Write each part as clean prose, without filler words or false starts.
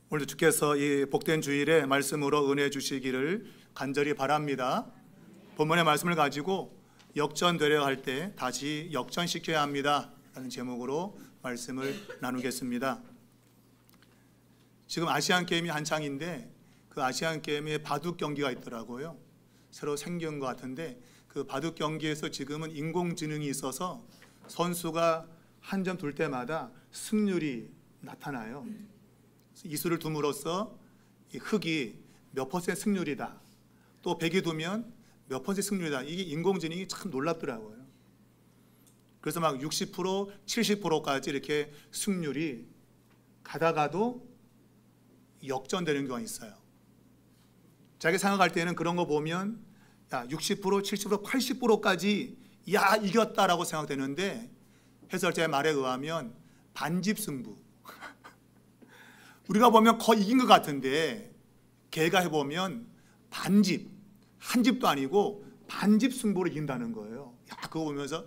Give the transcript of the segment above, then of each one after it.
오늘도 주께서 이 복된 주일에 말씀으로 은혜 주시기를 간절히 바랍니다. 본문의 말씀을 가지고 역전되려 할 때 다시 역전시켜야 합니다 라는 제목으로 말씀을 나누겠습니다. 지금 아시안게임이 한창인데 그 아시안게임에 바둑 경기가 있더라고요. 새로 생긴 것 같은데 그 바둑 경기에서 지금은 인공지능이 있어서 선수가 한 점 둘 때마다 승률이 나타나요. 이수를 둠으로써 이 흑이 몇 퍼센트 승률이다, 또 백이 두면 몇 퍼센트 승률이다. 이게 인공지능이 참 놀랍더라고요. 그래서 막 60%, 70%까지 이렇게 승률이 가다가도 역전되는 경우가 있어요. 자기 생각할 때는 그런 거 보면 야 60%, 70%, 80%까지 야 이겼다라고 생각되는데 해설자의 말에 의하면 반집승부. 우리가 보면 거의 이긴 것 같은데 걔가 해보면 반집, 한 집도 아니고 반집 승부를 이긴다는 거예요. 야, 그거 보면서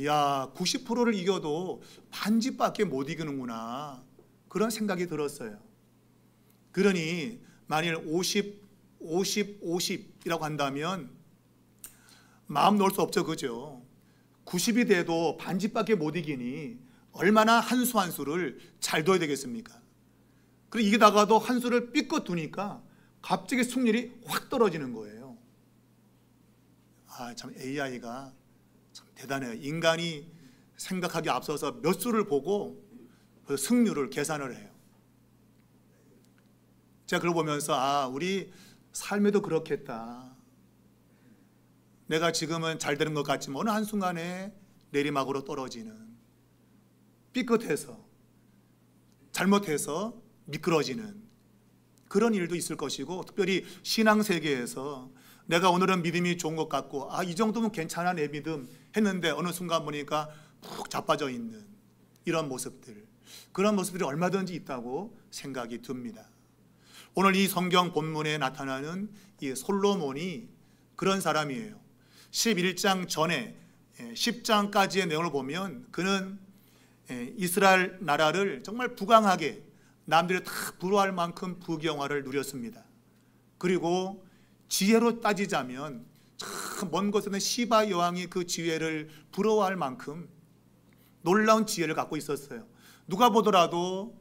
야 90%를 이겨도 반집밖에 못 이기는구나, 그런 생각이 들었어요. 그러니 만일 50, 50이라고 한다면 마음 놓을 수 없죠, 그죠? 90이 돼도 반집밖에 못 이기니 얼마나 한 수 한 수를 잘 둬야 되겠습니까? 그리고 이기다가도 한 수를 삐끗 두니까 갑자기 승률이 확 떨어지는 거예요. 아, 참 AI가 참 대단해요. 인간이 생각하기 앞서서 몇 수를 보고 그 승률을 계산을 해요. 제가 그걸 보면서 아, 우리 삶에도 그렇겠다. 내가 지금은 잘 되는 것 같지만 어느 한순간에 내리막으로 떨어지는, 삐끗해서 잘못해서 미끄러지는 그런 일도 있을 것이고, 특별히 신앙세계에서 내가 오늘은 믿음이 좋은 것 같고 아, 이 정도면 괜찮아 내 믿음 했는데 어느 순간 보니까 푹 자빠져 있는 이런 모습들, 그런 모습들이 얼마든지 있다고 생각이 듭니다. 오늘 이 성경 본문에 나타나는 이 솔로몬이 그런 사람이에요. 11장 전에 10장까지의 내용을 보면 그는 이스라엘 나라를 정말 부강하게 남들이 다 부러워할 만큼 부경화를 누렸습니다. 그리고 지혜로 따지자면 참 먼 곳에는 시바 여왕이 그 지혜를 부러워할 만큼 놀라운 지혜를 갖고 있었어요. 누가 보더라도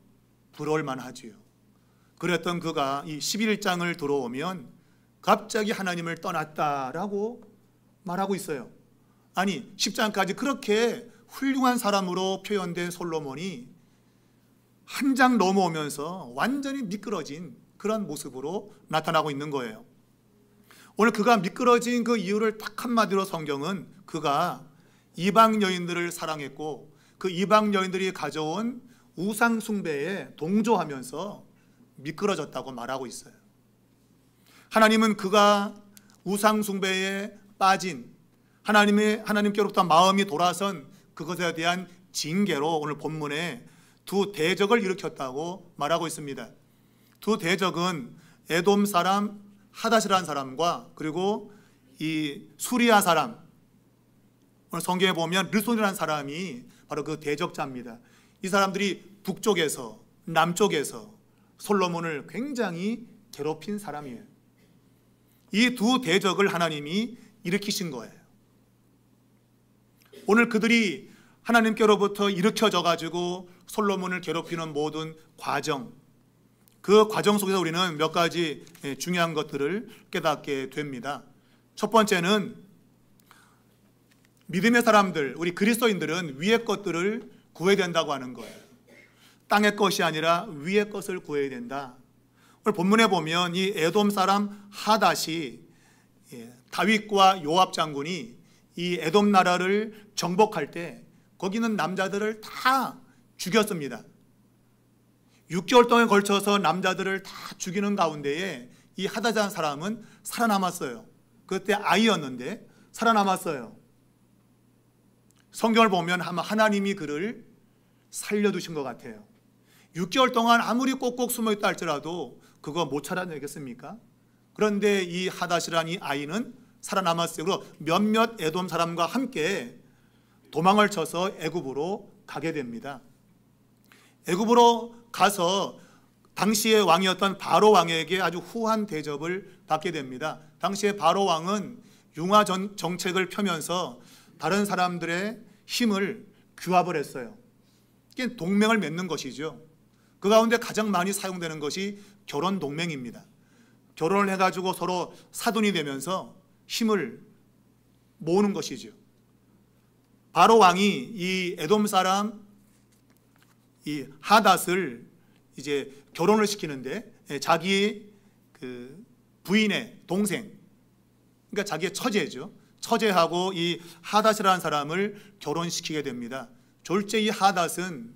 부러울 만하지요. 그랬던 그가 이 11장을 들어오면 갑자기 하나님을 떠났다라고 말하고 있어요. 아니 10장까지 그렇게 훌륭한 사람으로 표현된 솔로몬이 한 장 넘어오면서 완전히 미끄러진 그런 모습으로 나타나고 있는 거예요. 오늘 그가 미끄러진 그 이유를 딱 한마디로 성경은 그가 이방 여인들을 사랑했고 그 이방 여인들이 가져온 우상 숭배에 동조하면서 미끄러졌다고 말하고 있어요. 하나님은 그가 우상 숭배에 빠진 하나님께로부터 마음이 돌아선 그것에 대한 징계로 오늘 본문에 두 대적을 일으켰다고 말하고 있습니다. 두 대적은 에돔 사람 하닷이라는 사람과 그리고 이 수리아 사람, 오늘 성경에 보면 르손이라는 사람이 바로 그 대적자입니다. 이 사람들이 북쪽에서 남쪽에서 솔로몬을 굉장히 괴롭힌 사람이에요. 이 두 대적을 하나님이 일으키신 거예요. 오늘 그들이 하나님께로부터 일으켜져 가지고 솔로몬을 괴롭히는 모든 과정, 그 과정 속에서 우리는 몇 가지 중요한 것들을 깨닫게 됩니다. 첫 번째는 믿음의 사람들, 우리 그리스도인들은 위의 것들을 구해야 된다고 하는 거예요. 땅의 것이 아니라 위의 것을 구해야 된다. 오늘 본문에 보면 이 에돔 사람 하닷이 다윗과 요압 장군이 이 에돔 나라를 정복할 때 거기 있는 남자들을 다 죽였습니다. 6개월 동안에 걸쳐서 남자들을 다 죽이는 가운데에 이 하닷이라는 사람은 살아남았어요. 그때 아이였는데 살아남았어요. 성경을 보면 아마 하나님이 그를 살려두신 것 같아요. 6개월 동안 아무리 꼭꼭 숨어있다 할지라도 그거 못 찾아내겠습니까? 그런데 이 하닷이라는 이 아이는 살아남았어요. 그리고 몇몇 에돔 사람과 함께 도망을 쳐서 애굽으로 가게 됩니다. 애굽으로 가서 당시의 왕이었던 바로 왕에게 아주 후한 대접을 받게 됩니다. 당시의 바로 왕은 융화 정책을 펴면서 다른 사람들의 힘을 규합을 했어요. 이게 동맹을 맺는 것이죠. 그 가운데 가장 많이 사용되는 것이 결혼 동맹입니다. 결혼을 해가지고 서로 사돈이 되면서 힘을 모으는 것이죠. 바로 왕이 이 에돔 사람 이 하닷을 이제 결혼을 시키는데 자기 그 부인의 동생, 그러니까 자기의 처제죠. 처제하고 이 하닷이라는 사람을 결혼시키게 됩니다. 졸제 이 하닷은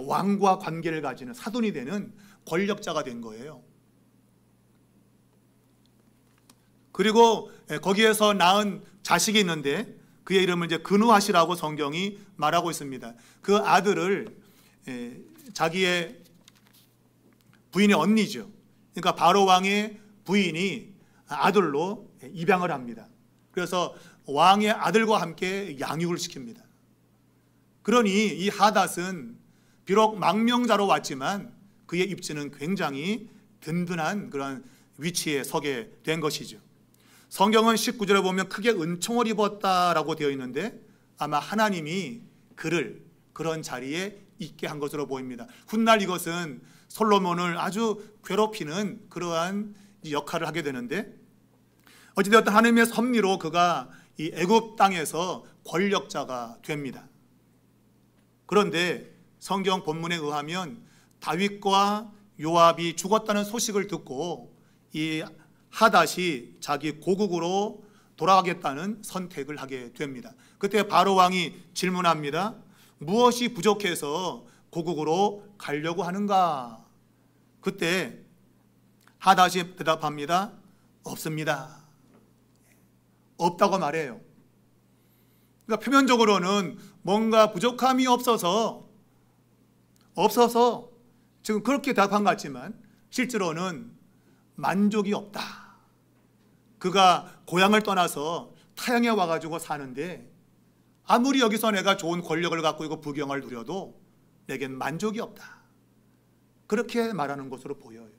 왕과 관계를 가지는 사돈이 되는 권력자가 된 거예요. 그리고 거기에서 낳은 자식이 있는데 그의 이름을 이제 근우핫이라고 성경이 말하고 있습니다. 그 아들을 자기의 부인의 언니죠. 그러니까 바로 왕의 부인이 아들로 입양을 합니다. 그래서 왕의 아들과 함께 양육을 시킵니다. 그러니 이 하닷은 비록 망명자로 왔지만 그의 입지는 굉장히 든든한 그런 위치에 서게 된 것이죠. 성경은 19절에 보면 크게 은총을 입었다라고 되어 있는데 아마 하나님이 그를 그런 자리에 있게 한 것으로 보입니다. 훗날 이것은 솔로몬을 아주 괴롭히는 그러한 역할을 하게 되는데 어찌되었든 하나님의 섭리로 그가 이 애굽 땅에서 권력자가 됩니다. 그런데 성경 본문에 의하면 다윗과 요압이 죽었다는 소식을 듣고 이 하닷이 자기 고국으로 돌아가겠다는 선택을 하게 됩니다. 그때 바로 왕이 질문합니다. 무엇이 부족해서 고국으로 가려고 하는가? 그때 하닷이 대답합니다. 없습니다. 없다고 말해요. 그러니까 표면적으로는 뭔가 부족함이 없어서 지금 그렇게 대답한 것 같지만 실제로는 만족이 없다. 그가 고향을 떠나서 타향에 와가지고 사는데 아무리 여기서 내가 좋은 권력을 갖고 있고 부경을 누려도 내겐 만족이 없다. 그렇게 말하는 것으로 보여요.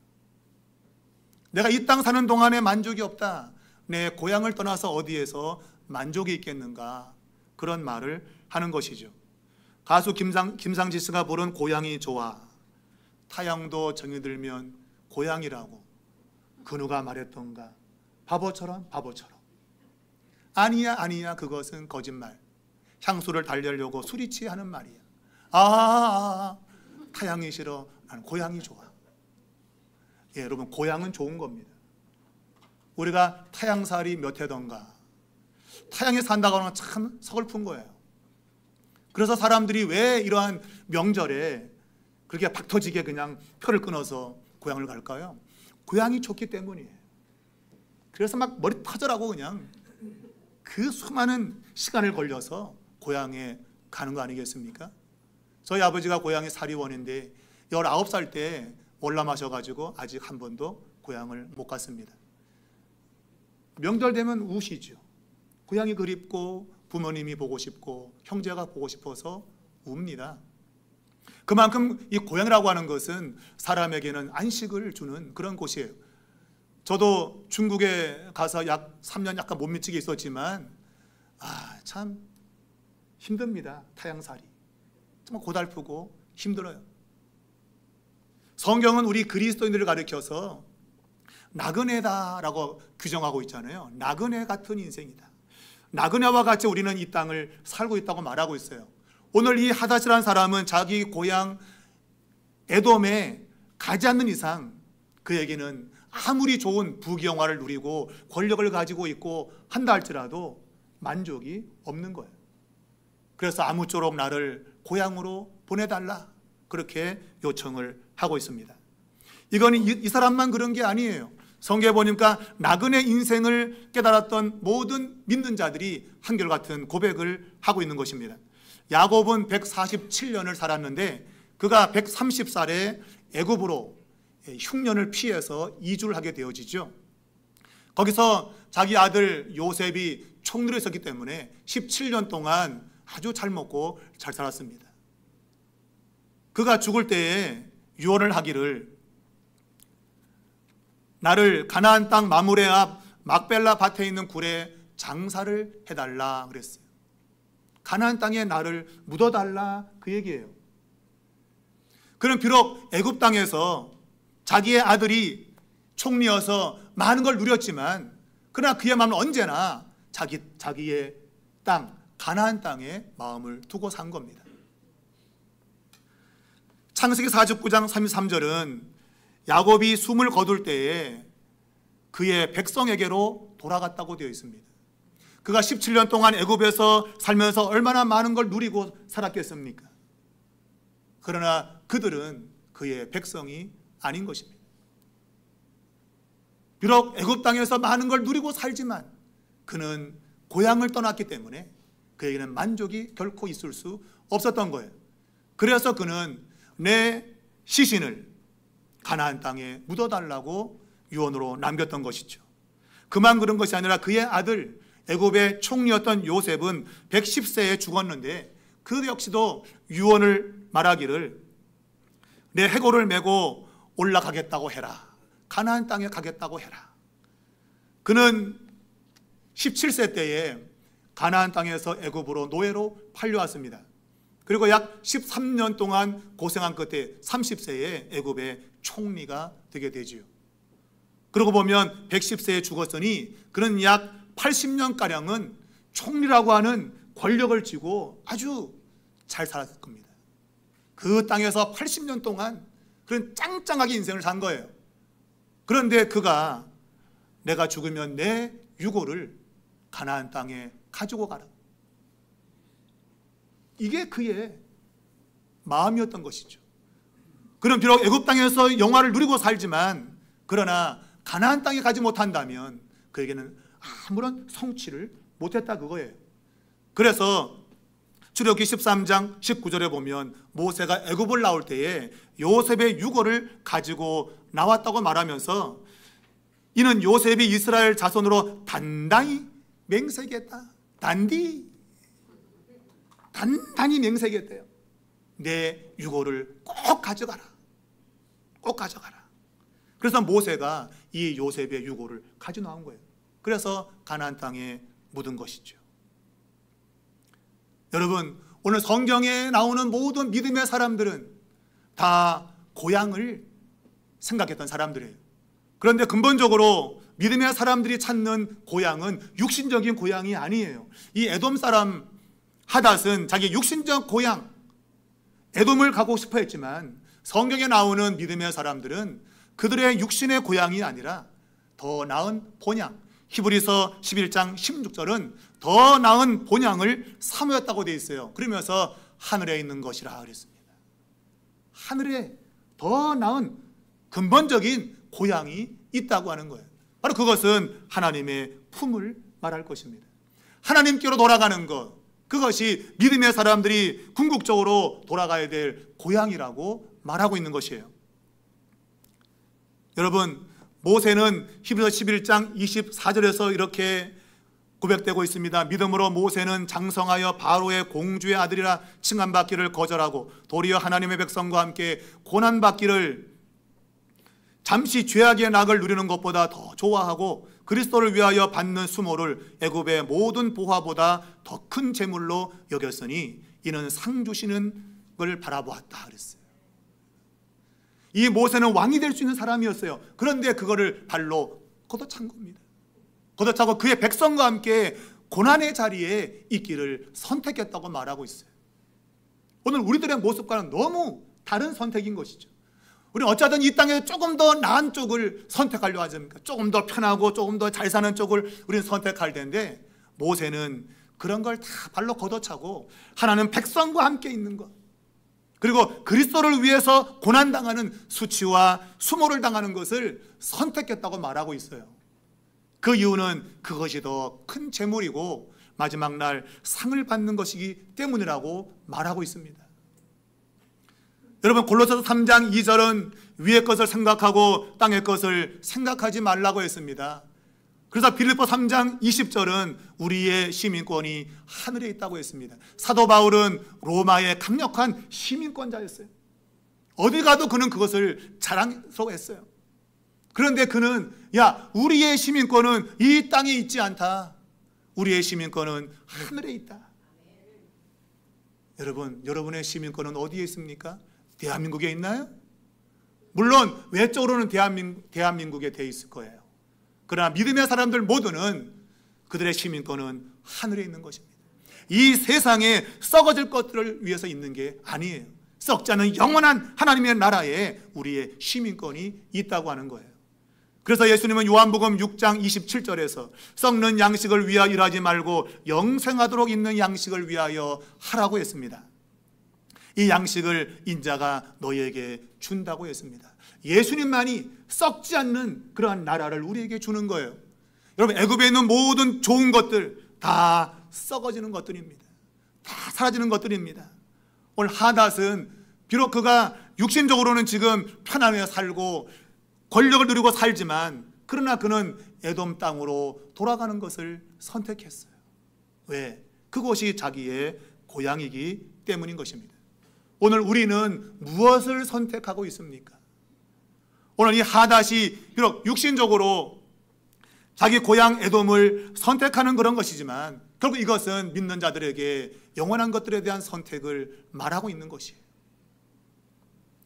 내가 이 땅 사는 동안에 만족이 없다. 내 고향을 떠나서 어디에서 만족이 있겠는가. 그런 말을 하는 것이죠. 가수 김상지 씨가 부른 고향이 좋아. 타향도 정이 들면 고향이라고 근우가 말했던가. 바보처럼. 아니야 그것은 거짓말. 향수를 달려려고 술이 취하는 말이야. 타향이 싫어. 나는 고향이 좋아. 예, 여러분 고향은 좋은 겁니다. 우리가 타향살이 몇 해던가 타향에 산다고 하는 건 참 서글픈 거예요. 그래서 사람들이 왜 이러한 명절에 그렇게 박터지게 그냥 표를 끊어서 고향을 갈까요? 고향이 좋기 때문이에요. 그래서 막 머리 터져라고 그냥 그 수많은 시간을 걸려서 고향에 가는 거 아니겠습니까? 저희 아버지가 고향이 사리원인데 19살 때 월남하셔가지고 아직 한 번도 고향을 못 갔습니다. 명절 되면 우시죠. 고향이 그립고 부모님이 보고 싶고 형제가 보고 싶어서 웁니다. 그만큼 이 고향이라고 하는 것은 사람에게는 안식을 주는 그런 곳이에요. 저도 중국에 가서 약 3년 약간 못 미치게 있었지만 참 힘듭니다. 타향살이 정말 고달프고 힘들어요. 성경은 우리 그리스도인들을 가리켜서 나그네다라고 규정하고 있잖아요. 나그네 같은 인생이다. 나그네와 같이 우리는 이 땅을 살고 있다고 말하고 있어요. 오늘 이 하닷이라는 사람은 자기 고향 에돔에 가지 않는 이상 그에게는 아무리 좋은 부귀영화를 누리고 권력을 가지고 있고 한다 할지라도 만족이 없는 거예요. 그래서 아무쪼록 나를 고향으로 보내달라 그렇게 요청을 하고 있습니다. 이건 이 사람만 그런 게 아니에요. 성경에 보니까 나그네 인생을 깨달았던 모든 믿는 자들이 한결같은 고백을 하고 있는 것입니다. 야곱은 147년을 살았는데 그가 130살에 애굽으로 흉년을 피해서 이주를 하게 되어지죠. 거기서 자기 아들 요셉이 총리로 있었기 때문에 17년 동안 아주 잘 먹고 잘 살았습니다. 그가 죽을 때에 유언을 하기를 나를 가나안 땅 마므레 앞 막벨라 밭에 있는 굴에 장사를 해달라 그랬어요. 가나안 땅에 나를 묻어달라 그 얘기예요. 그는 비록 애굽 땅에서 자기의 아들이 총리여서 많은 걸 누렸지만 그러나 그의 마음은 언제나 자기의 땅 가나안 땅에 마음을 두고 산 겁니다. 창세기 49장 33절은 야곱이 숨을 거둘 때에 그의 백성에게로 돌아갔다고 되어 있습니다. 그가 17년 동안 애굽에서 살면서 얼마나 많은 걸 누리고 살았겠습니까? 그러나 그들은 그의 백성이 아닌 것입니다. 비록 애굽 땅에서 많은 걸 누리고 살지만 그는 고향을 떠났기 때문에 그에게는 만족이 결코 있을 수 없었던 거예요. 그래서 그는 내 시신을 가나안 땅에 묻어달라고 유언으로 남겼던 것이죠. 그만 그런 것이 아니라 그의 아들 애굽의 총리였던 요셉은 110세에 죽었는데 그 역시도 유언을 말하기를 내 해골을 메고 올라가겠다고 해라. 가나안 땅에 가겠다고 해라. 그는 17세 때에 가나안 땅에서 애굽으로 노예로 팔려왔습니다. 그리고 약 13년 동안 고생한 끝에 30세에 애굽의 총리가 되게 되지요. 그러고 보면 110세에 죽었으니 그는 약 80년가량은 총리라고 하는 권력을 쥐고 아주 잘 살았을 겁니다. 그 땅에서 80년 동안 그런 짱짱하게 인생을 산 거예요. 그런데 그가 내가 죽으면 내 유고를 가나안 땅에 가지고 가라. 이게 그의 마음이었던 것이죠. 그는 비록 애굽 땅에서 영화를 누리고 살지만 그러나 가나안 땅에 가지 못한다면 그에게는 아무런 성취를 못했다 그거예요. 그래서 출애굽기 13장 19절에 보면 모세가 애굽을 나올 때에 요셉의 유고를 가지고 나왔다고 말하면서 이는 요셉이 이스라엘 자손으로 단단히 맹세했다. 단단히 맹세했대요. 내 유고를 꼭 가져가라. 꼭 가져가라. 그래서 모세가 이 요셉의 유고를 가져 나온 거예요. 그래서 가나안 땅에 묻은 것이죠. 여러분, 오늘 성경에 나오는 모든 믿음의 사람들은 다 고향을 생각했던 사람들이에요. 그런데 근본적으로 믿음의 사람들이 찾는 고향은 육신적인 고향이 아니에요. 이 에돔 사람 하닷은 자기 육신적 고향 에돔을 가고 싶어 했지만 성경에 나오는 믿음의 사람들은 그들의 육신의 고향이 아니라 더 나은 본향, 히브리서 11장 16절은 더 나은 본향을 사모했다고 되어 있어요. 그러면서 하늘에 있는 것이라 그랬습니다. 하늘에 더 나은 근본적인 고향이 있다고 하는 거예요. 바로 그것은 하나님의 품을 말할 것입니다. 하나님께로 돌아가는 것, 그것이 믿음의 사람들이 궁극적으로 돌아가야 될 고향이라고 말하고 있는 것이에요. 여러분, 모세는 히브리서 11장 24절에서 이렇게 고백되고 있습니다. 믿음으로 모세는 장성하여 바로의 공주의 아들이라 칭함받기를 거절하고 도리어 하나님의 백성과 함께 고난받기를 잠시 죄악의 낙을 누리는 것보다 더 좋아하고 그리스도를 위하여 받는 수모를 애굽의 모든 보화보다 더 큰 재물로 여겼으니 이는 상 주시는 걸 바라보았다 그랬어요. 이 모세는 왕이 될 수 있는 사람이었어요. 그런데 그거를 발로 걷어찬 겁니다. 걷어차고 그의 백성과 함께 고난의 자리에 있기를 선택했다고 말하고 있어요. 오늘 우리들의 모습과는 너무 다른 선택인 것이죠. 우리는 어쩌든 이 땅에 조금 더 나은 쪽을 선택하려고 하지 않습니까? 조금 더 편하고 조금 더 잘 사는 쪽을 우리는 선택할 텐데 모세는 그런 걸 다 발로 걷어차고 하나님 백성과 함께 있는 것, 그리고 그리스도를 위해서 고난당하는 수치와 수모를 당하는 것을 선택했다고 말하고 있어요. 그 이유는 그것이 더 큰 재물이고 마지막 날 상을 받는 것이기 때문이라고 말하고 있습니다. 여러분, 골로새서 3장 2절은 위의 것을 생각하고 땅의 것을 생각하지 말라고 했습니다. 그래서 빌립보 3장 20절은 우리의 시민권이 하늘에 있다고 했습니다. 사도 바울은 로마의 강력한 시민권자였어요. 어디 가도 그는 그것을 자랑스러워했어요. 그런데 그는 야, 우리의 시민권은 이 땅에 있지 않다. 우리의 시민권은 하늘에 있다. 여러분, 여러분의 시민권은 어디에 있습니까? 대한민국에 있나요? 물론 외적으로는 대한민국에 돼 있을 거예요. 그러나 믿음의 사람들 모두는 그들의 시민권은 하늘에 있는 것입니다. 이 세상에 썩어질 것들을 위해서 있는 게 아니에요. 썩지 않은 영원한 하나님의 나라에 우리의 시민권이 있다고 하는 거예요. 그래서 예수님은 요한복음 6장 27절에서 썩는 양식을 위하여 일하지 말고 영생하도록 있는 양식을 위하여 하라고 했습니다. 이 양식을 인자가 너희에게 준다고 했습니다. 예수님만이 썩지 않는 그러한 나라를 우리에게 주는 거예요. 여러분, 애굽에 있는 모든 좋은 것들 다 썩어지는 것들입니다. 다 사라지는 것들입니다. 오늘 하닷은 비록 그가 육신적으로는 지금 편안하게 살고 권력을 누리고 살지만 그러나 그는 에돔 땅으로 돌아가는 것을 선택했어요. 왜? 그곳이 자기의 고향이기 때문인 것입니다. 오늘 우리는 무엇을 선택하고 있습니까? 오늘 이 하닷이 비록 육신적으로 자기 고향 에돔을 선택하는 그런 것이지만 결국 이것은 믿는 자들에게 영원한 것들에 대한 선택을 말하고 있는 것이에요.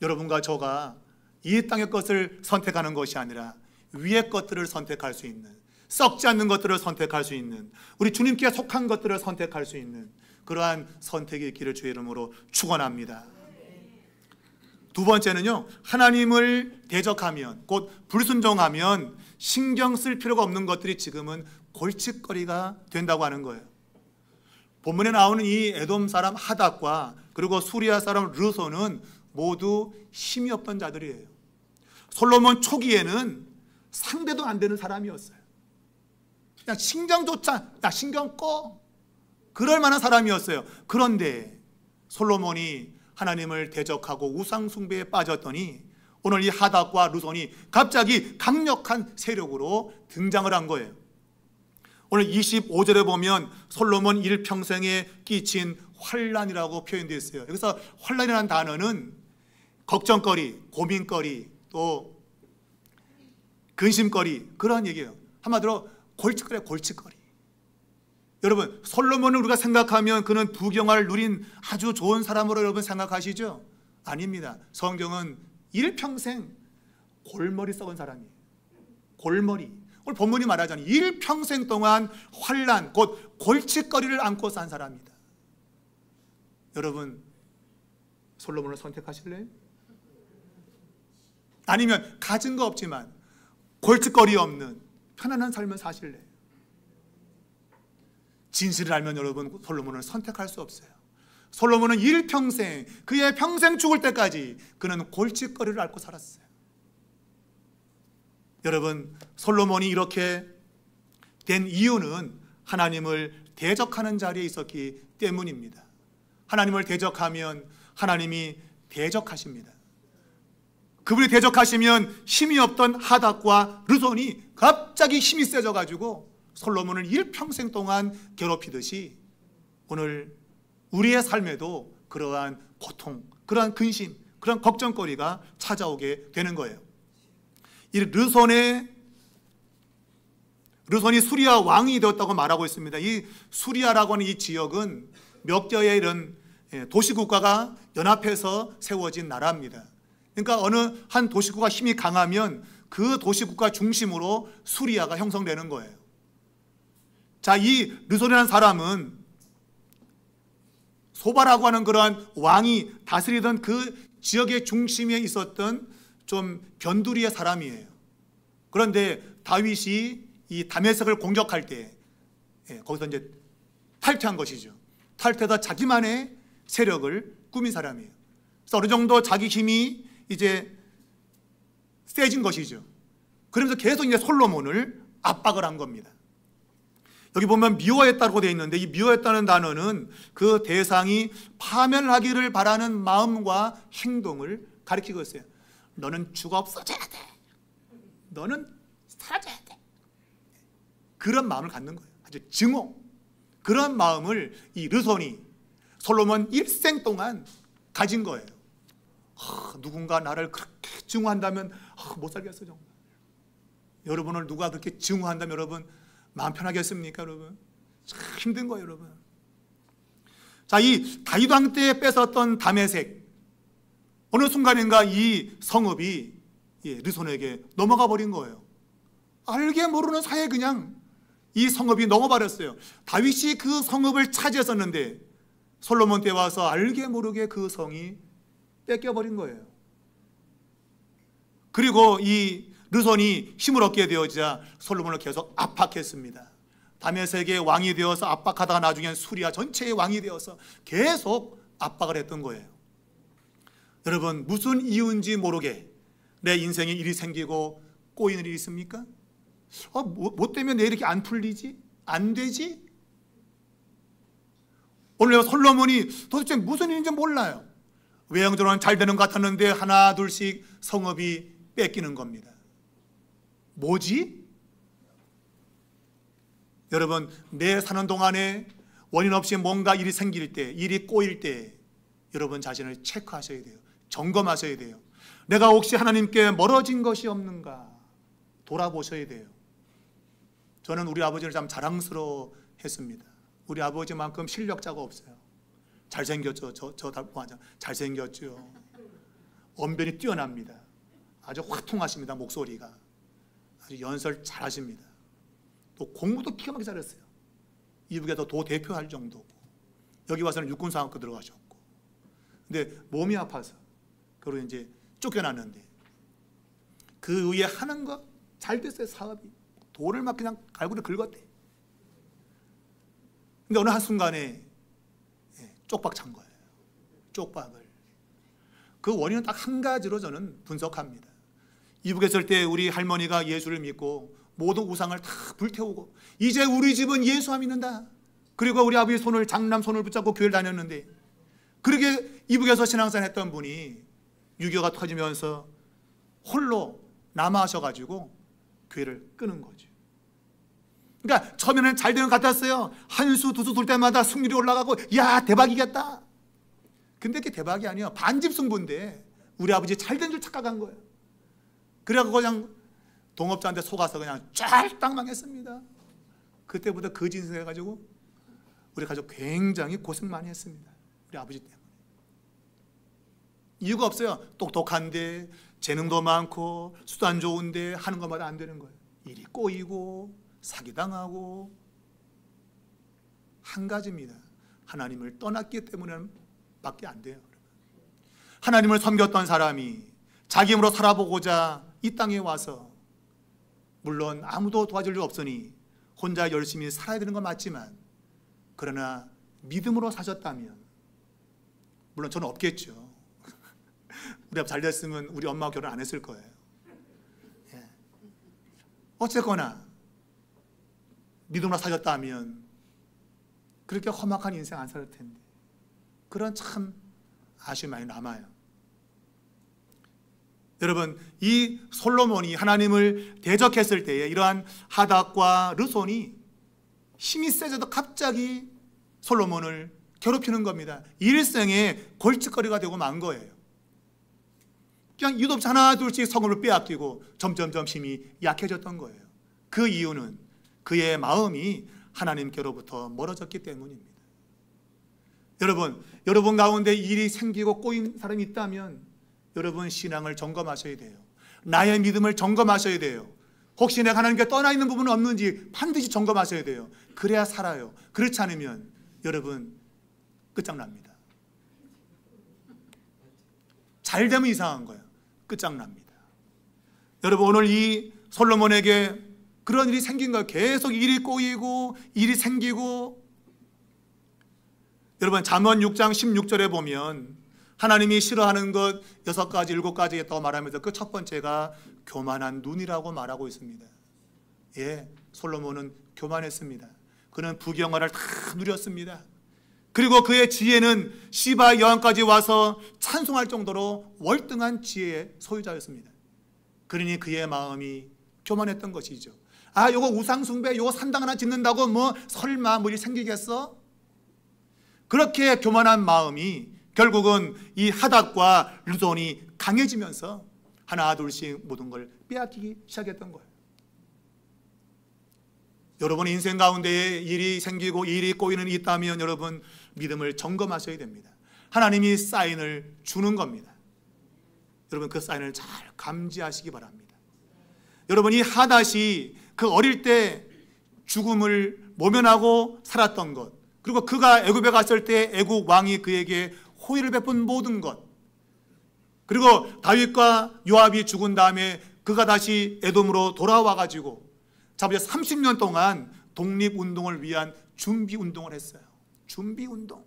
여러분과 저가 이 땅의 것을 선택하는 것이 아니라 위의 것들을 선택할 수 있는, 썩지 않는 것들을 선택할 수 있는, 우리 주님께 속한 것들을 선택할 수 있는 그러한 선택이 있기를 주의 이름으로 축원합니다. 두 번째는요, 하나님을 대적하면, 곧 불순종하면 신경 쓸 필요가 없는 것들이 지금은 골칫거리가 된다고 하는 거예요. 본문에 나오는 이 에돔 사람 하닷과 그리고 수리아 사람 르손은 모두 힘이 없던 자들이에요. 솔로몬 초기에는 상대도 안 되는 사람이었어요. 그냥 신경조차 나 신경 꺼 그럴 만한 사람이었어요. 그런데 솔로몬이 하나님을 대적하고 우상 숭배에 빠졌더니 오늘 이 하닷과 르손이 갑자기 강력한 세력으로 등장을 한 거예요. 오늘 25절에 보면 솔로몬 일평생에 끼친 환난이라고 표현되어 있어요. 여기서 환난이라는 단어는 걱정거리, 고민거리, 또 근심거리 그런 얘기예요. 한마디로 골칫거리예요. 골칫거리. 여러분, 솔로몬을 우리가 생각하면 그는 부경화를 누린 아주 좋은 사람으로 여러분 생각하시죠? 아닙니다. 성경은 일평생 골머리 썩은 사람이에요. 골머리. 오늘 본문이 말하자면 일평생 동안 환난, 곧 골칫거리를 안고 산 사람이다. 여러분, 솔로몬을 선택하실래요? 아니면 가진 거 없지만 골칫거리 없는 편안한 삶을 사실래요? 진실을 알면 여러분, 솔로몬을 선택할 수 없어요. 솔로몬은 일평생, 그의 평생 죽을 때까지 그는 골칫거리를 앓고 살았어요. 여러분, 솔로몬이 이렇게 된 이유는 하나님을 대적하는 자리에 있었기 때문입니다. 하나님을 대적하면 하나님이 대적하십니다. 그분이 대적하시면 힘이 없던 하닷과 르손이 갑자기 힘이 세져가지고 솔로몬을 일평생 동안 괴롭히듯이 오늘 우리의 삶에도 그러한 고통, 그러한 근심, 그러한 걱정거리가 찾아오게 되는 거예요. 이 르손이 수리아 왕이 되었다고 말하고 있습니다. 이 수리아라고 하는 이 지역은 몇 개의 이런 도시국가가 연합해서 세워진 나라입니다. 그러니까 어느 한 도시국가 힘이 강하면 그 도시국가 중심으로 수리아가 형성되는 거예요. 자, 이 르손이라는 사람은 소바라고 하는 그러한 왕이 다스리던 그 지역의 중심에 있었던 좀 변두리의 사람이에요. 그런데 다윗이 이 다메섹을 공격할 때 거기서 이제 탈퇴한 것이죠. 탈퇴해서 자기만의 세력을 꾸민 사람이에요. 그래서 어느 정도 자기 힘이 이제 세진 것이죠. 그러면서 계속 이제 솔로몬을 압박을 한 겁니다. 여기 보면 미워했다고 되어 있는데 이 미워했다는 단어는 그 대상이 파멸하기를 바라는 마음과 행동을 가리키고 있어요. 너는 죽어 없어져야 돼. 너는 사라져야 돼. 그런 마음을 갖는 거예요. 아주 증오. 그런 마음을 이 르손이 솔로몬 일생 동안 가진 거예요. 누군가 나를 그렇게 증오한다면 못 살겠어 정말. 여러분을 누가 그렇게 증오한다면 여러분 마음 편하겠습니까? 여러분 참 힘든 거예요, 여러분. 자, 이 다윗 왕 때 뺏었던 다메섹, 어느 순간인가 이 성읍이 르손에게 넘어가 버린 거예요. 알게 모르는 사이에 그냥 이 성읍이 넘어버렸어요. 다윗이 그 성읍을 차지했었는데 솔로몬 때 와서 알게 모르게 그 성이 뺏겨버린 거예요. 그리고 이 르손이 힘을 얻게 되어지자 솔로몬을 계속 압박했습니다. 다메섹의 왕이 되어서 압박하다가 나중엔 수리아 전체의 왕이 되어서 계속 압박을 했던 거예요. 여러분, 무슨 이유인지 모르게 내 인생에 일이 생기고 꼬이는 일이 있습니까? 뭐 때문에 내 이렇게 안 풀리지? 안 되지? 오늘 솔로몬이 도대체 무슨 일인지 몰라요. 외형적으로는 잘 되는 것 같았는데 하나 둘씩 성읍이 뺏기는 겁니다. 뭐지? 여러분, 내 사는 동안에 원인 없이 뭔가 일이 생길 때, 일이 꼬일 때 여러분 자신을 체크하셔야 돼요. 점검하셔야 돼요. 내가 혹시 하나님께 멀어진 것이 없는가 돌아보셔야 돼요. 저는 우리 아버지를 참 자랑스러워 했습니다. 우리 아버지만큼 실력자가 없어요. 잘생겼죠. 저 맞아. 잘생겼죠. 언변이 뛰어납니다. 아주 화통하십니다. 목소리가 아주 연설 잘하십니다. 또 공부도 기가 막히게 잘했어요. 이북에서 도 대표할 정도고, 여기 와서는 육군사학교 들어가셨고, 근데 몸이 아파서 그리고 이제 쫓겨났는데 그 위에 하는 거 잘 됐어요. 사업이 돌을 막 그냥 갈고리 긁었대. 근데 어느 한순간에 쪽박 찬 거예요. 쪽박을. 그 원인은 딱 한 가지로 저는 분석합니다. 이북에 있을 때 우리 할머니가 예수를 믿고 모든 우상을 다 불태우고 이제 우리 집은 예수만 믿는다. 그리고 우리 아버지 손을 장남 손을 붙잡고 교회를 다녔는데 그렇게 이북에서 신앙생활 했던 분이 6.25가 터지면서 홀로 남아하셔가지고 교회를 끄는 거죠. 그러니까 처음에는 잘 되는 것 같았어요. 한 수 두 수 돌 때마다 승률이 올라가고 야 대박이겠다. 근데 그게 대박이 아니에요. 반집승부인데 우리 아버지 잘 된 줄 착각한 거예요. 그래갖고 그냥 동업자한테 속아서 그냥 쫙딱 망했습니다. 그때부터 거짓 인생 해가지고 우리 가족 굉장히 고생 많이 했습니다. 우리 아버지 때문에. 이유가 없어요. 똑똑한데 재능도 많고 수단 좋은데 하는 것마다 안 되는 거예요. 일이 꼬이고 사기당하고. 한 가지입니다. 하나님을 떠났기 때문에 밖에 안 돼요. 하나님을 섬겼던 사람이 자기 힘으로 살아보고자 이 땅에 와서 물론 아무도 도와줄 일 없으니 혼자 열심히 살아야 되는 건 맞지만 그러나 믿음으로 사셨다면 물론 저는 없겠죠. 우리 아빠 잘 됐으면 우리 엄마와 결혼 안 했을 거예요. 어쨌거나 믿음으로 사셨다면 그렇게 험악한 인생 안 살을 텐데 그런 참 아쉬움이 많이 남아요. 여러분, 이 솔로몬이 하나님을 대적했을 때에 이러한 하닷과 르손이 힘이 세져도 갑자기 솔로몬을 괴롭히는 겁니다. 일생에 골칫거리가 되고 만 거예요. 그냥 이유도 없이 하나 둘씩 성읍을 빼앗기고 점점점 힘이 약해졌던 거예요. 그 이유는 그의 마음이 하나님께로부터 멀어졌기 때문입니다. 여러분 가운데 일이 생기고 꼬인 사람이 있다면 여러분 신앙을 점검하셔야 돼요. 나의 믿음을 점검하셔야 돼요. 혹시 내가 하나님께 떠나 있는 부분은 없는지 반드시 점검하셔야 돼요. 그래야 살아요. 그렇지 않으면 여러분 끝장납니다. 잘 되면 이상한 거예요. 끝장납니다. 여러분, 오늘 이 솔로몬에게 그런 일이 생긴 거예요. 계속 일이 꼬이고 일이 생기고. 여러분, 잠언 6장 16절에 보면 하나님이 싫어하는 것 6가지 7가지 있다고 말하면서 그 첫 번째가 교만한 눈이라고 말하고 있습니다. 솔로몬은 교만했습니다. 그는 부경화를 다 누렸습니다. 그리고 그의 지혜는 시바의 여왕까지 와서 찬송할 정도로 월등한 지혜의 소유자였습니다. 그러니 그의 마음이 교만했던 것이죠. 요거 우상숭배, 요거 산당 하나 짓는다고 설마 일이 생기겠어? 그렇게 교만한 마음이 결국은 이 하닷과 르손이 강해지면서 하나 둘씩 모든 걸 빼앗기기 시작했던 거예요. 여러분 인생 가운데 일이 생기고 일이 꼬이는 일이 있다면 여러분 믿음을 점검하셔야 됩니다. 하나님이 사인을 주는 겁니다. 여러분 그 사인을 잘 감지하시기 바랍니다. 여러분 이 하닷이 그 어릴 때 죽음을 모면하고 살았던 것, 그리고 그가 애굽에 갔을 때 애굽 왕이 그에게 호의를 베푼 모든 것, 그리고 다윗과 요압이 죽은 다음에 그가 다시 에돔으로 돌아와 가지고 자부에 30년 동안 독립운동을 위한 준비운동을 했어요. 준비운동.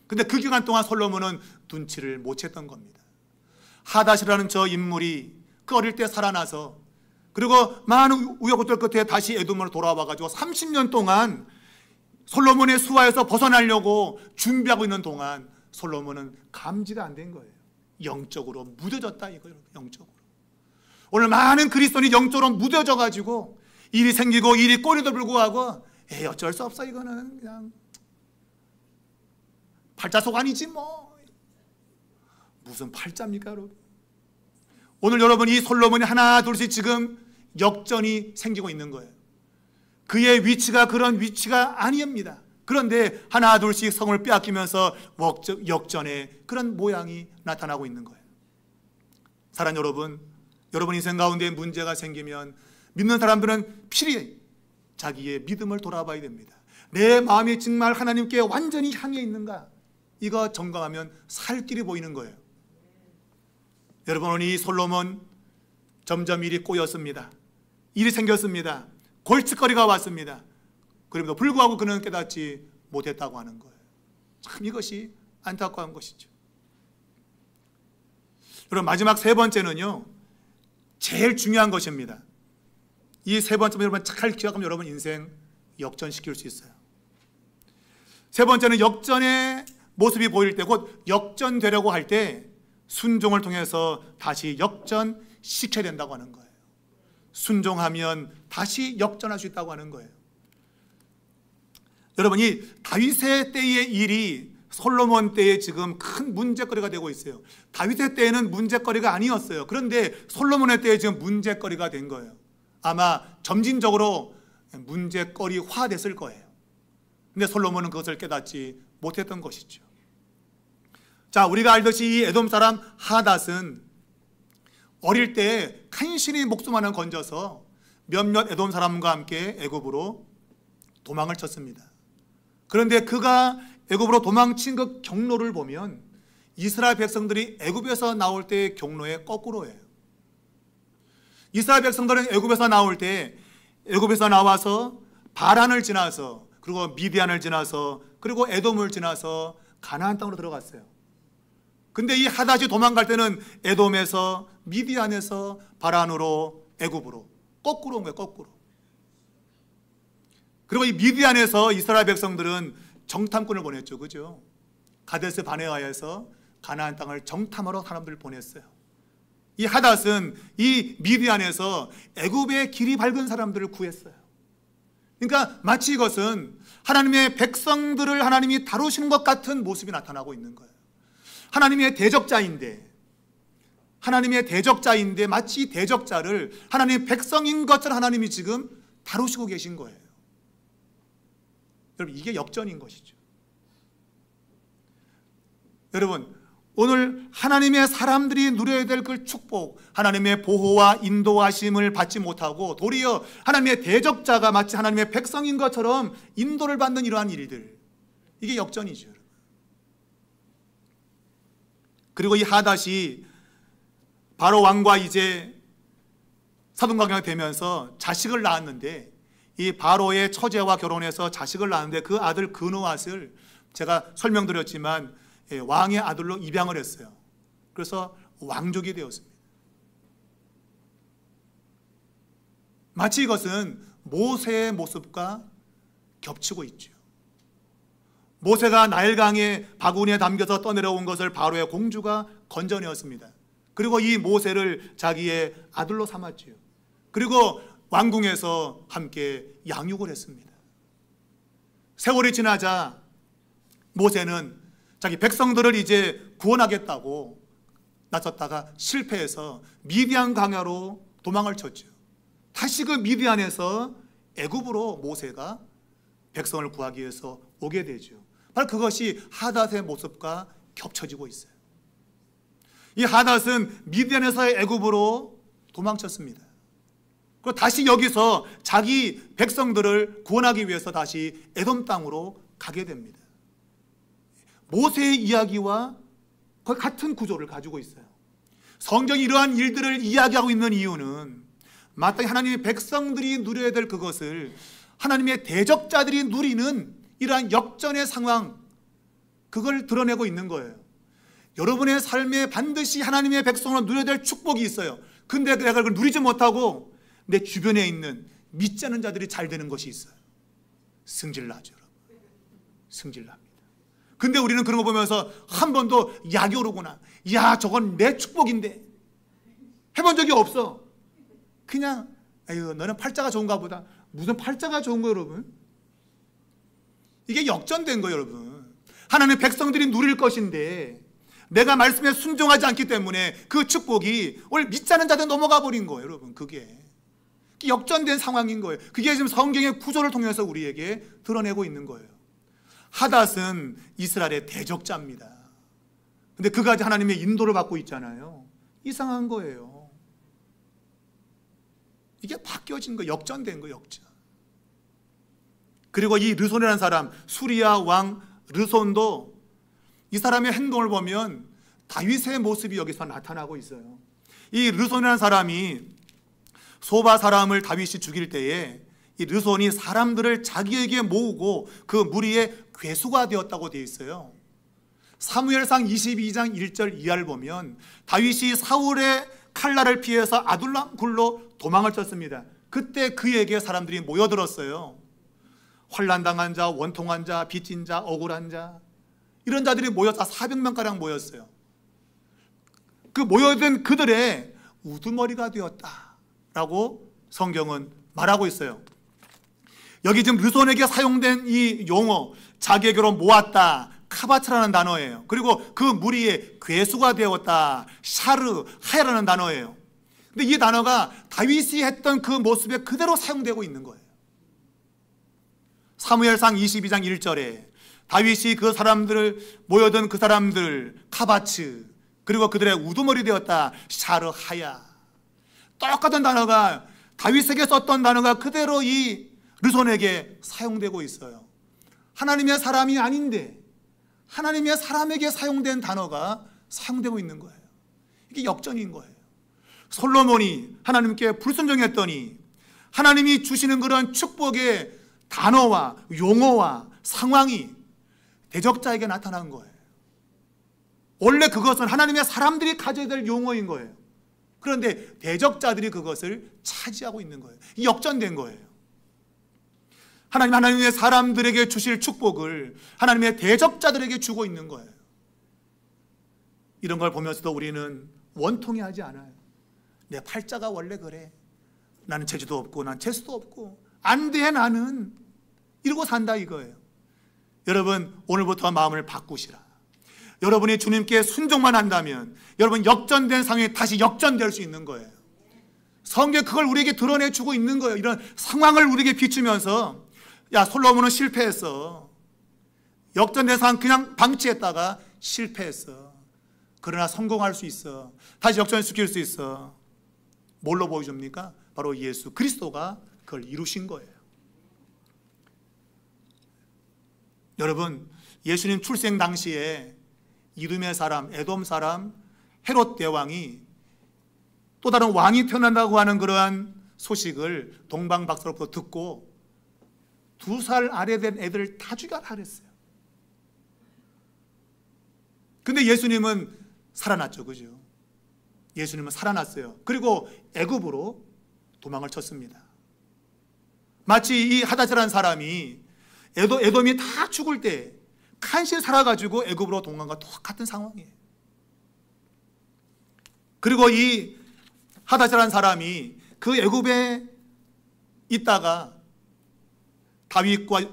근데 그 기간 동안 솔로몬은 눈치를 못 챘던 겁니다. 하닷이라는 저 인물이 그 어릴 때 살아나서 그리고 많은 우여곡절 끝에 다시 에돔으로 돌아와 가지고 30년 동안 솔로몬의 수하에서 벗어나려고 준비하고 있는 동안 솔로몬은 감지가 안 된 거예요. 영적으로 무뎌졌다 이거예요. 영적으로. 오늘 많은 그리스도인이 영적으로 무뎌져 가지고 일이 생기고 일이 꼬리도 불구하고 어쩔 수 없어 이거는 그냥 팔자속 아니지 뭐. 무슨 팔자입니까 여러분. 오늘 여러분 이 솔로몬이 하나 둘씩 지금 역전이 생기고 있는 거예요. 그의 위치가 그런 위치가 아닙니다. 그런데 하나 둘씩 성을 빼앗기면서 역전의 그런 모양이 나타나고 있는 거예요. 사랑하는 여러분, 여러분 인생 가운데 문제가 생기면 믿는 사람들은 필히 자기의 믿음을 돌아봐야 됩니다. 내 마음이 정말 하나님께 완전히 향해 있는가? 이거 점검하면 살 길이 보이는 거예요. 여러분 오늘 이 솔로몬 점점 일이 꼬였습니다. 일이 생겼습니다. 골칫거리가 왔습니다. 그럼에도 불구하고 그는 깨닫지 못했다고 하는 거예요. 참 이것이 안타까운 것이죠. 여러분 마지막 세 번째는요, 제일 중요한 것입니다. 이 세 번째는 여러분 잘 기억하면 여러분 인생 역전시킬 수 있어요. 세 번째는 역전의 모습이 보일 때, 곧 역전되려고 할 때 순종을 통해서 다시 역전시켜야 된다고 하는 거예요. 순종하면 다시 역전할 수 있다고 하는 거예요. 여러분 이 다윗의 때의 일이 솔로몬 때에 지금 큰 문제거리가 되고 있어요. 다윗의 때에는 문제거리가 아니었어요. 그런데 솔로몬의 때에 지금 문제거리가 된 거예요. 아마 점진적으로 문제거리화 됐을 거예요. 근데 솔로몬은 그것을 깨닫지 못했던 것이죠. 자, 우리가 알듯이 이 에돔 사람 하닷은 어릴 때 간신히 목숨 하나 건져서 몇몇 에돔 사람과 함께 애굽으로 도망을 쳤습니다. 그런데 그가 애굽으로 도망친 그 경로를 보면 이스라엘 백성들이 애굽에서 나올 때의 경로의 거꾸로예요. 이스라엘 백성들은 애굽에서 나올 때 애굽에서 나와서 바란을 지나서 그리고 미디안을 지나서 그리고 에돔을 지나서 가나안 땅으로 들어갔어요. 근데 이 하닷이 도망갈 때는 에돔에서 미디안에서 바란으로 애굽으로 거꾸로 온 거예요. 거꾸로. 그리고 이 미디안에서 이스라엘 백성들은 정탐꾼을 보냈죠. 그죠? 가데스 바네아에서 가나안 땅을 정탐하러 사람들을 보냈어요. 이 하닷은 이 미디안에서 애굽의 길이 밝은 사람들을 구했어요. 그러니까 마치 이것은 하나님의 백성들을 하나님이 다루시는 것 같은 모습이 나타나고 있는 거예요. 하나님의 대적자인데 마치 대적자를 하나님의 백성인 것처럼 하나님이 지금 다루시고 계신 거예요. 여러분 이게 역전인 것이죠. 여러분 오늘 하나님의 사람들이 누려야 될 그 축복, 하나님의 보호와 인도하심을 받지 못하고 도리어 하나님의 대적자가 마치 하나님의 백성인 것처럼 인도를 받는 이러한 일들, 이게 역전이죠. 여러분. 그리고 이 하닷이 바로 왕과 이제 사돈관계가 되면서 자식을 낳았는데 이 바로의 처제와 결혼해서 자식을 낳았는데 그 아들 그누앗을 제가 설명드렸지만 왕의 아들로 입양을 했어요. 그래서 왕족이 되었습니다. 마치 이것은 모세의 모습과 겹치고 있죠. 모세가 나일강의 바구니에 담겨서 떠내려온 것을 바로의 공주가 건져내었습니다. 그리고 이 모세를 자기의 아들로 삼았지요. 그리고 왕궁에서 함께 양육을 했습니다. 세월이 지나자 모세는 자기 백성들을 이제 구원하겠다고 나섰다가 실패해서 미디안 광야로 도망을 쳤죠. 다시 그 미디안에서 애굽으로 모세가 백성을 구하기 위해서 오게 되죠. 바로 그것이 하닷의 모습과 겹쳐지고 있어요. 이 하닷은 미디안에서 애굽으로 도망쳤습니다. 그리고 다시 여기서 자기 백성들을 구원하기 위해서 다시 에돔 땅으로 가게 됩니다. 모세의 이야기와 거의 같은 구조를 가지고 있어요. 성경이 이러한 일들을 이야기하고 있는 이유는 마땅히 하나님의 백성들이 누려야 될 그것을 하나님의 대적자들이 누리는 이러한 역전의 상황, 그걸 드러내고 있는 거예요. 여러분의 삶에 반드시 하나님의 백성으로 누려야 될 축복이 있어요. 근데 내가 그걸 누리지 못하고 내 주변에 있는 믿지 않는 자들이 잘 되는 것이 있어요. 승질나죠, 여러분. 승질납니다. 근데 우리는 그런 거 보면서 한 번도 약이 오르구나, 야 저건 내 축복인데 해본 적이 없어. 그냥 아유 너는 팔자가 좋은가 보다. 무슨 팔자가 좋은 거예요, 여러분? 이게 역전된 거예요, 여러분. 하나님의 백성들이 누릴 것인데 내가 말씀에 순종하지 않기 때문에 그 축복이 오늘 믿지 않는 자들 넘어가 버린 거예요, 여러분. 그게 역전된 상황인 거예요. 그게 지금 성경의 구조를 통해서 우리에게 드러내고 있는 거예요. 하닷은 이스라엘의 대적자입니다. 근데 그가 하나님의 인도를 받고 있잖아요. 이상한 거예요. 이게 바뀌어진 거, 역전된 거, 역전. 그리고 이 르손이라는 사람, 수리아 왕 르손도 이 사람의 행동을 보면 다윗의 모습이 여기서 나타나고 있어요. 이 르손이라는 사람이 소바 사람을 다윗이 죽일 때에 이 르손이 사람들을 자기에게 모으고 그 무리의 괴수가 되었다고 되어 있어요. 사무엘상 22장 1절 이하를 보면 다윗이 사울의 칼날을 피해서 아둘람 굴로 도망을 쳤습니다. 그때 그에게 사람들이 모여들었어요. 환난당한 자, 원통한 자, 빚진 자, 억울한 자, 이런 자들이 모여서 400명가량 모였어요. 그 모여든 그들의 우두머리가 되었다라고 성경은 말하고 있어요. 여기 지금 르손에게 사용된 이 용어, 자기에게로 모았다, 카바츠라는 단어예요. 그리고 그 무리의 괴수가 되었다, 샤르, 하야라는 단어예요. 근데 이 단어가 다윗이 했던 그 모습에 그대로 사용되고 있는 거예요. 사무엘상 22장 1절에 다윗이 그 사람들을 모여든 그 사람들 카바츠, 그리고 그들의 우두머리 되었다, 샤르, 하야. 똑같은 단어가 다윗에게 썼던 단어가 그대로 이 르손에게 사용되고 있어요. 하나님의 사람이 아닌데 하나님의 사람에게 사용된 단어가 사용되고 있는 거예요. 이게 역전인 거예요. 솔로몬이 하나님께 불순종했더니 하나님이 주시는 그런 축복의 단어와 용어와 상황이 대적자에게 나타난 거예요. 원래 그것은 하나님의 사람들이 가져야 될 용어인 거예요. 그런데 대적자들이 그것을 차지하고 있는 거예요. 이 역전된 거예요. 하나님의 사람들에게 주실 축복을 하나님의 대적자들에게 주고 있는 거예요. 이런 걸 보면서도 우리는 원통해하지 않아요. 내 팔자가 원래 그래. 나는 재주도 없고 난 재수도 없고 안 돼 나는. 이러고 산다 이거예요. 여러분 오늘부터 마음을 바꾸시라. 여러분이 주님께 순종만 한다면 여러분 역전된 상황에 다시 역전될 수 있는 거예요. 성경 그걸 우리에게 드러내주고 있는 거예요. 이런 상황을 우리에게 비추면서 야 솔로몬은 실패했어. 역전된 상황 그냥 방치했다가 실패했어. 그러나 성공할 수 있어. 다시 역전시킬 수 있어. 뭘로 보여줍니까? 바로 예수 그리스도가 그걸 이루신 거예요. 여러분 예수님 출생 당시에 이두메 사람, 에돔 사람 헤롯 대왕이 또 다른 왕이 태어난다고 하는 그러한 소식을 동방박사로부터 듣고 2살 아래 된 애들을 다 죽여라 그랬어요. 근데 예수님은 살아났죠, 그죠? 예수님은 살아났어요. 그리고 애굽으로 도망을 쳤습니다. 마치 이 하닷이라는 사람이 에돔이 다 죽을 때 간신히 살아가지고 애굽으로 도망간 것과 똑같은 상황이에요. 그리고 이 하닷이라는 사람이 그 애굽에 있다가 다윗과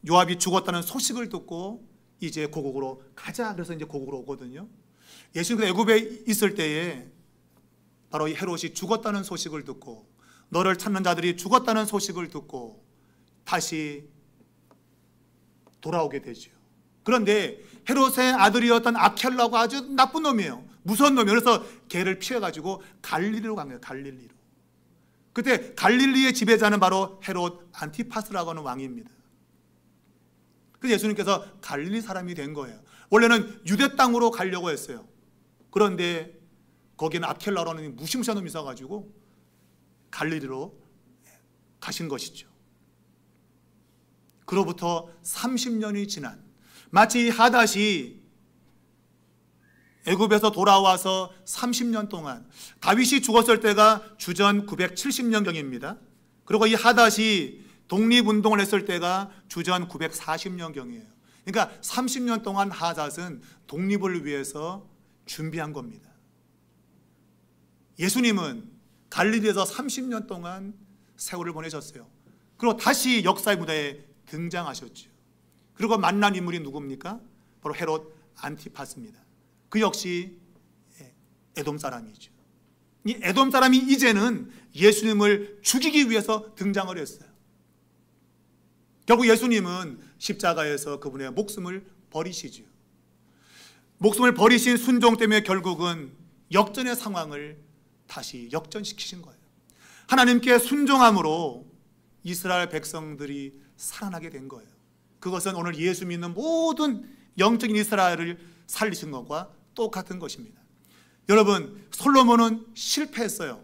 요압이 죽었다는 소식을 듣고 이제 고국으로 가자. 그래서 이제 고국으로 오거든요. 예수님 애굽에 있을 때에 바로 이 헤롯이 죽었다는 소식을 듣고 너를 찾는 자들이 죽었다는 소식을 듣고 다시 돌아오게 되죠. 그런데 헤롯의 아들이었던 아켈라가 아주 나쁜 놈이에요. 무서운 놈이에요. 그래서 걔를 피해가지고 갈릴리로 간 거예요. 갈릴리로. 그때 갈릴리의 지배자는 바로 헤롯 안티파스라고 하는 왕입니다. 그래서 예수님께서 갈릴리 사람이 된 거예요. 원래는 유대 땅으로 가려고 했어요. 그런데 거기는 아켈라라는 무시무시한 놈이 있어가지고 갈릴리로 가신 것이죠. 그로부터 30년이 지난, 마치 하닷이 애굽에서 돌아와서 30년 동안, 다윗이 죽었을 때가 주전 970년경입니다. 그리고 이 하닷이 독립운동을 했을 때가 주전 940년경이에요. 그러니까 30년 동안 하닷은 독립을 위해서 준비한 겁니다. 예수님은 갈릴리에서 30년 동안 세월을 보내셨어요. 그리고 다시 역사의 무대에 등장하셨죠. 그리고 만난 인물이 누굽니까? 바로 헤롯 안티파스입니다. 그 역시 에돔 사람이죠. 이 에돔 사람이 이제는 예수님을 죽이기 위해서 등장을 했어요. 결국 예수님은 십자가에서 그분의 목숨을 버리시죠. 목숨을 버리신 순종 때문에 결국은 역전의 상황을 다시 역전시키신 거예요. 하나님께 순종함으로 이스라엘 백성들이 살아나게 된 거예요. 그것은 오늘 예수 믿는 모든 영적인 이스라엘을 살리신 것과 똑같은 것입니다. 여러분, 솔로몬은 실패했어요.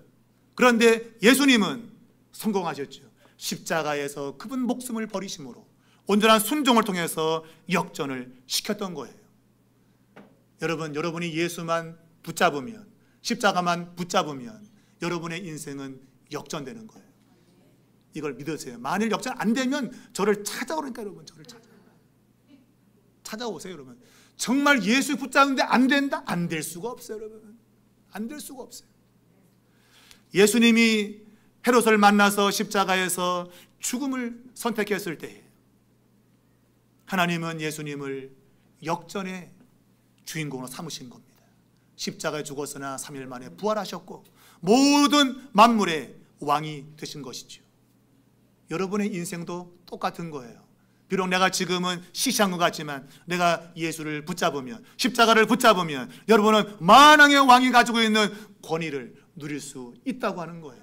그런데 예수님은 성공하셨죠. 십자가에서 그분 목숨을 버리심으로 온전한 순종을 통해서 역전을 시켰던 거예요. 여러분, 여러분이 예수만 붙잡으면, 십자가만 붙잡으면 여러분의 인생은 역전되는 거예요. 이걸 믿으세요. 만일 역전 안 되면 저를 찾아오니까 여러분, 저를 찾아오세요. 여러분, 정말 예수 붙잡는데 안 된다? 안 될 수가 없어요. 여러분, 안 될 수가 없어요. 예수님이 헤롯을 만나서 십자가에서 죽음을 선택했을 때 하나님은 예수님을 역전의 주인공으로 삼으신 겁니다. 십자가에 죽었으나 3일 만에 부활하셨고 모든 만물의 왕이 되신 것이죠. 여러분의 인생도 똑같은 거예요. 비록 내가 지금은 시시한 것 같지만 내가 예수를 붙잡으면, 십자가를 붙잡으면 여러분은 만왕의 왕이 가지고 있는 권위를 누릴 수 있다고 하는 거예요.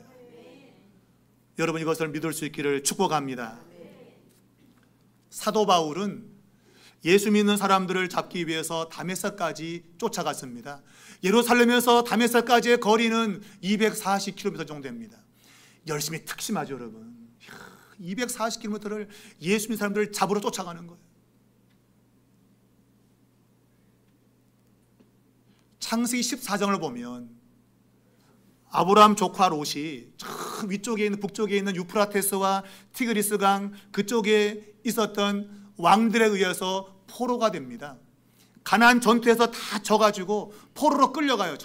여러분, 이것을 믿을 수 있기를 축복합니다. 사도 바울은 예수 믿는 사람들을 잡기 위해서 다메섹까지 쫓아갔습니다. 예루살렘에서 다메섹까지의 거리는 240km 정도 됩니다. 열심히 특심하죠. 여러분, 240km를 예수 믿는 사람들을 잡으러 쫓아가는 거예요. 창세기 14장을 보면 아브라함 조카 롯이 저 위쪽에 있는, 북쪽에 있는 유프라테스와 티그리스 강 그쪽에 있었던 왕들에 의해서 포로가 됩니다. 가나안 전투에서 다 져가지고 포로로 끌려가요.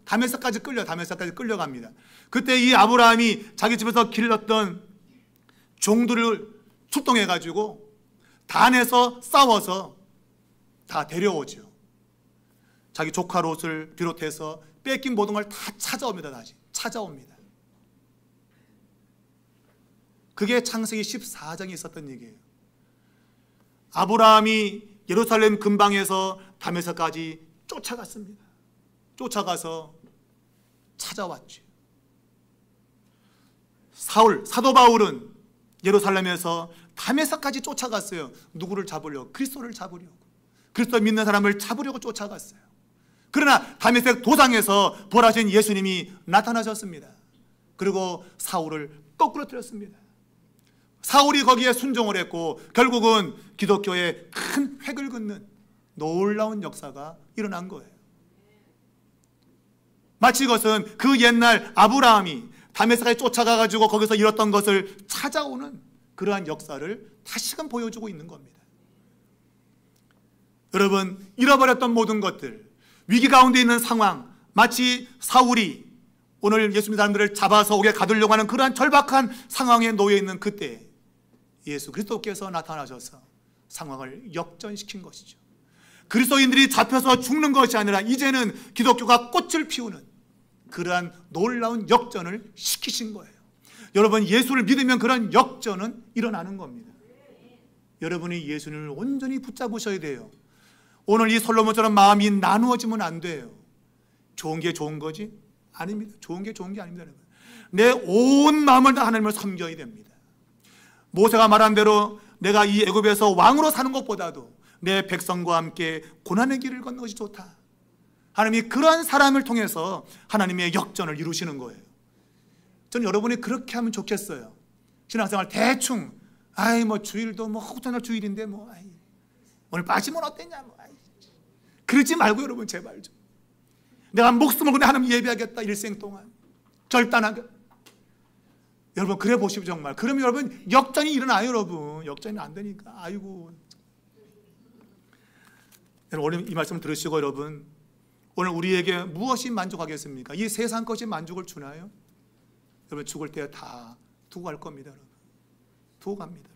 다메섹까지 끌려갑니다. 그때 이 아브라함이 자기 집에서 길렀던 종들을 출동해가지고 단에서 싸워서 다 데려오죠. 자기 조카 롯을 비롯해서 뺏긴 모든 걸 다 찾아옵니다. 다시 찾아옵니다. 그게 창세기 14장에 있었던 얘기예요. 아브라함이 예루살렘 근방에서 다메섹까지 쫓아갔습니다. 쫓아가서 찾아왔죠. 사도 바울은 예루살렘에서 다메섹까지 쫓아갔어요. 누구를 잡으려고? 그리스도를 잡으려고. 그리스도 믿는 사람을 잡으려고 쫓아갔어요. 그러나 다메섹 도상에서 부활하신 예수님이 나타나셨습니다. 그리고 사울을 거꾸로 틀었습니다. 사울이 거기에 순종을 했고 결국은 기독교의 큰 획을 긋는 놀라운 역사가 일어난 거예요. 마치 이것은 그 옛날 아브라함이 다메섹에 쫓아가가지고 거기서 잃었던 것을 찾아오는 그러한 역사를 다시금 보여주고 있는 겁니다. 여러분, 잃어버렸던 모든 것들, 위기 가운데 있는 상황, 마치 사울이 오늘 예수 믿는 사람들을 잡아서 옥에 가두려고 하는 그러한 절박한 상황에 놓여 있는 그때 예수 그리스도께서 나타나셔서 상황을 역전시킨 것이죠. 그리스도인들이 잡혀서 죽는 것이 아니라 이제는 기독교가 꽃을 피우는 그러한 놀라운 역전을 시키신 거예요. 여러분 예수를 믿으면 그런 역전은 일어나는 겁니다. 여러분이 예수님을 온전히 붙잡으셔야 돼요. 오늘 이 솔로몬처럼 마음이 나누어지면 안 돼요. 좋은 게 좋은 거지? 아닙니다. 좋은 게 좋은 게 아닙니다. 내 온 마음을 다 하나님을 섬겨야 됩니다. 모세가 말한 대로 내가 이 애굽에서 왕으로 사는 것보다도 내 백성과 함께 고난의 길을 걷는 것이 좋다. 하나님이 그러한 사람을 통해서 하나님의 역전을 이루시는 거예요. 저는 여러분이 그렇게 하면 좋겠어요. 신앙생활 대충 뭐 주일도 호전날 주일인데 오늘 빠지면 어땠냐 그러지 말고 여러분 제발 좀 내가 목숨을 걸고 하나님 예배하겠다 일생 동안 결단하게 여러분 그래 보십시오. 정말 그러면 여러분 역전이 일어나요. 여러분 역전이 안 되니까 아이고. 여러분 오늘 이 말씀 들으시고 여러분 오늘 우리에게 무엇이 만족하겠습니까? 이 세상 것이 만족을 주나요? 여러분 죽을 때 다 두고 갈 겁니다. 여러분 두고 갑니다.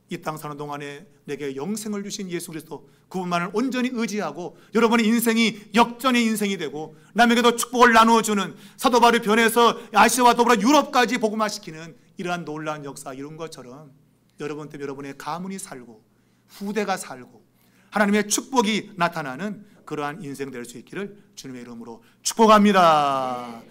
이 땅 사는 동안에 내게 영생을 주신 예수 그리스도 그분만을 온전히 의지하고 여러분의 인생이 역전의 인생이 되고 남에게도 축복을 나누어주는 사도 바울이 변해서 아시아와 더불어 유럽까지 복음화시키는 이러한 놀라운 역사 이룬 것처럼 여러분 때문에 여러분의 가문이 살고 후대가 살고 하나님의 축복이 나타나는 그러한 인생 될 수 있기를 주님의 이름으로 축복합니다.